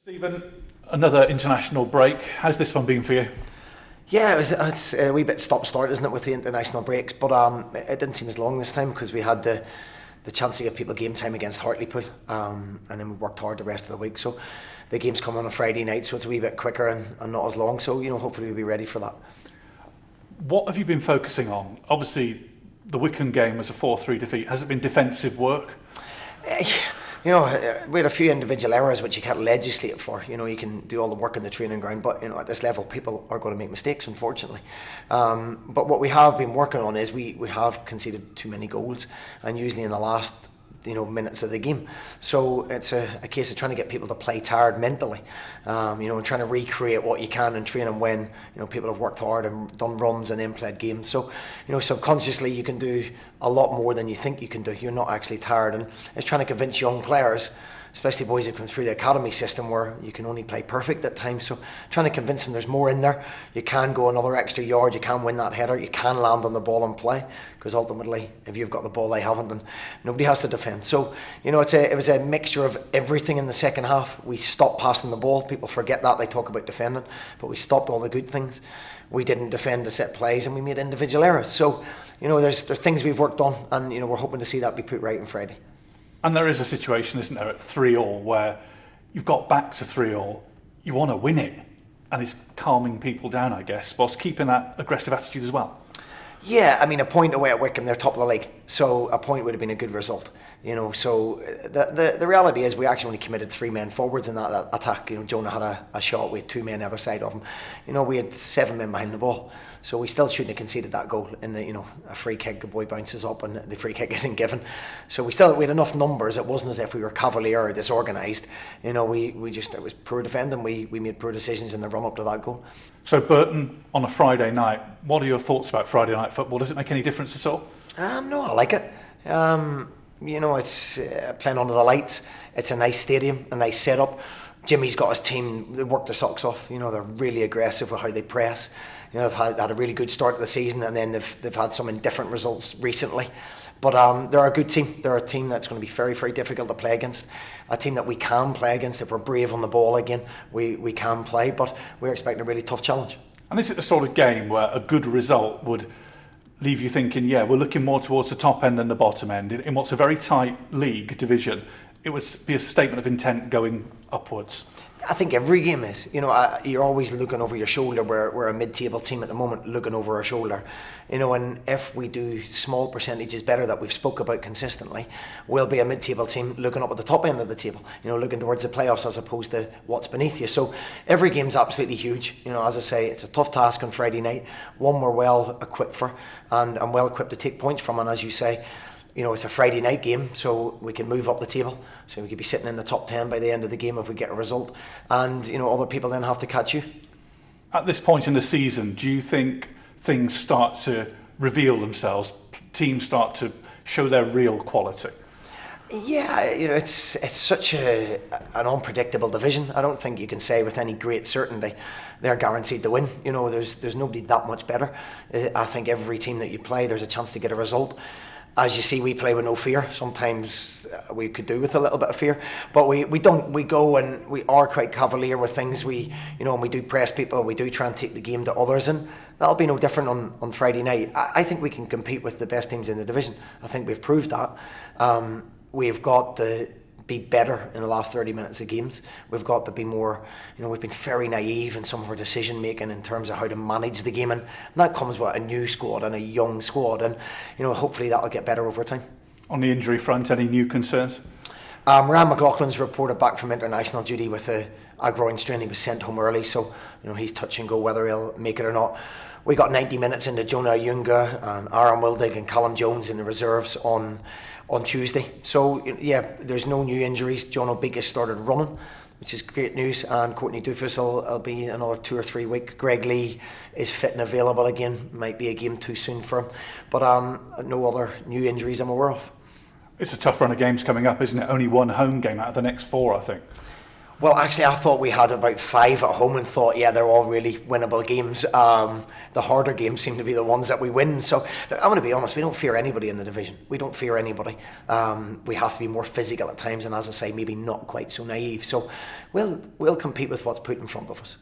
Stephen, another international break. How's this one been for you? Yeah, it's a wee bit stop-start, isn't it, with the international breaks? But it didn't seem as long this time because we had the chance to give people game time against Hartlepool, and then we worked hard the rest of the week. So the games come on a Friday night, so it's a wee bit quicker and not as long. So hopefully we'll be ready for that. What have you been focusing on? Obviously, the Wycombe game was a 4-3 defeat. Has it been defensive work? We had a few individual errors which you can't legislate for. You can do all the work in the training ground, but at this level people are going to make mistakes, unfortunately. But what we have been working on is we have conceded too many goals, and usually in the last minutes of the game. So it's a case of trying to get people to play tired mentally, and trying to recreate what you can in training when people have worked hard and done runs and then played games. So subconsciously you can do a lot more than you think you can do. You're not actually tired, and it's trying to convince young players, especially boys who come through the academy system where you can only play perfect at times. So trying to convince them there's more in there. You can go another extra yard, you can win that header, you can land on the ball and play, because ultimately if you've got the ball they haven't, and nobody has to defend. So it was a mixture of everything in the second half. We stopped passing the ball. People forget that, they talk about defending, but we stopped all the good things. We didn't defend the set plays, and we made individual errors. So there's things we've worked on, and we're hoping to see that be put right on Friday. And there is a situation, isn't there, at 3-3 where you've got back to 3-3, you want to win it, and it's calming people down, I guess, whilst keeping that aggressive attitude as well. Yeah, a point away at Wycombe, they're top of the league, so a point would have been a good result. So the reality is we actually only committed 3 men forwards in that attack. Jonah had a shot, we had 2 men either side of him. We had 7 men behind the ball, so we still shouldn't have conceded that goal. In the a free kick, the boy bounces up and the free kick isn't given. So we had enough numbers. It wasn't as if we were cavalier or disorganised. It was poor defending. We made poor decisions in the run up to that goal. So Burton on a Friday night. What are your thoughts about Friday night football? Does it make any difference at all? No, I like it. It's playing under the lights. It's a nice stadium, a nice setup. Jimmy's got his team, they work their socks off. They're really aggressive with how they press. They've had a really good start to the season, and then they've had some indifferent results recently. But they're a good team. They're a team that's going to be very, very difficult to play against. A team that we can play against. If we're brave on the ball again, we can play. But we're expecting a really tough challenge. And is it the sort of game where a good result would leave you thinking, we're looking more towards the top end than the bottom end? In what's a very tight league division, it would be a statement of intent going upwards. I think every game is. You're always looking over your shoulder. We're a mid-table team at the moment, looking over our shoulder. And if we do small percentages better that we've spoke about consistently, we'll be a mid-table team looking up at the top end of the table. Looking towards the playoffs as opposed to what's beneath you. So every game's absolutely huge. As I say, it's a tough task on Friday night. One we're well equipped for, and well equipped to take points from. And as you say, it's a Friday night game, so we can move up the table. So we could be sitting in the top 10 by the end of the game if we get a result. And, other people then have to catch you. At this point in the season, do you think things start to reveal themselves? Teams start to show their real quality? Yeah, it's such an unpredictable division. I don't think you can say with any great certainty they're guaranteed to win. There's nobody that much better. I think every team that you play, there's a chance to get a result. As you see, we play with no fear. Sometimes we could do with a little bit of fear, but we don't. We go and we are quite cavalier with things. And we do press people. We do try and take the game to others, and that'll be no different on Friday night. I think we can compete with the best teams in the division. I think we've proved that. We've got to be better in the last 30 minutes of games. We've got to be more, we've been very naive in some of our decision making in terms of how to manage the game, and that comes with a new squad and a young squad, and hopefully that'll get better over time. On the injury front, any new concerns? Ryan McLaughlin's reported back from international duty with a groin strain. He was sent home early, so he's touch and go whether he'll make it or not. We got 90 minutes into Jonah Ayunga, Aaron Wildig and Callum Jones in the reserves on Tuesday. So there's no new injuries. John O'Beak started running, which is great news, and Courtney Doofus will be another 2 or 3 weeks. Greg Lee is fit and available again. Might be a game too soon for him, but no other new injuries I'm aware of. It's a tough run of games coming up, isn't it? Only one home game out of the next 4, I think. Well, actually, I thought we had about 5 at home and thought, yeah, they're all really winnable games. The harder games seem to be the ones that we win. So I'm going to be honest, we don't fear anybody in the division. We don't fear anybody. We have to be more physical at times, and as I say, maybe not quite so naive. So we'll compete with what's put in front of us.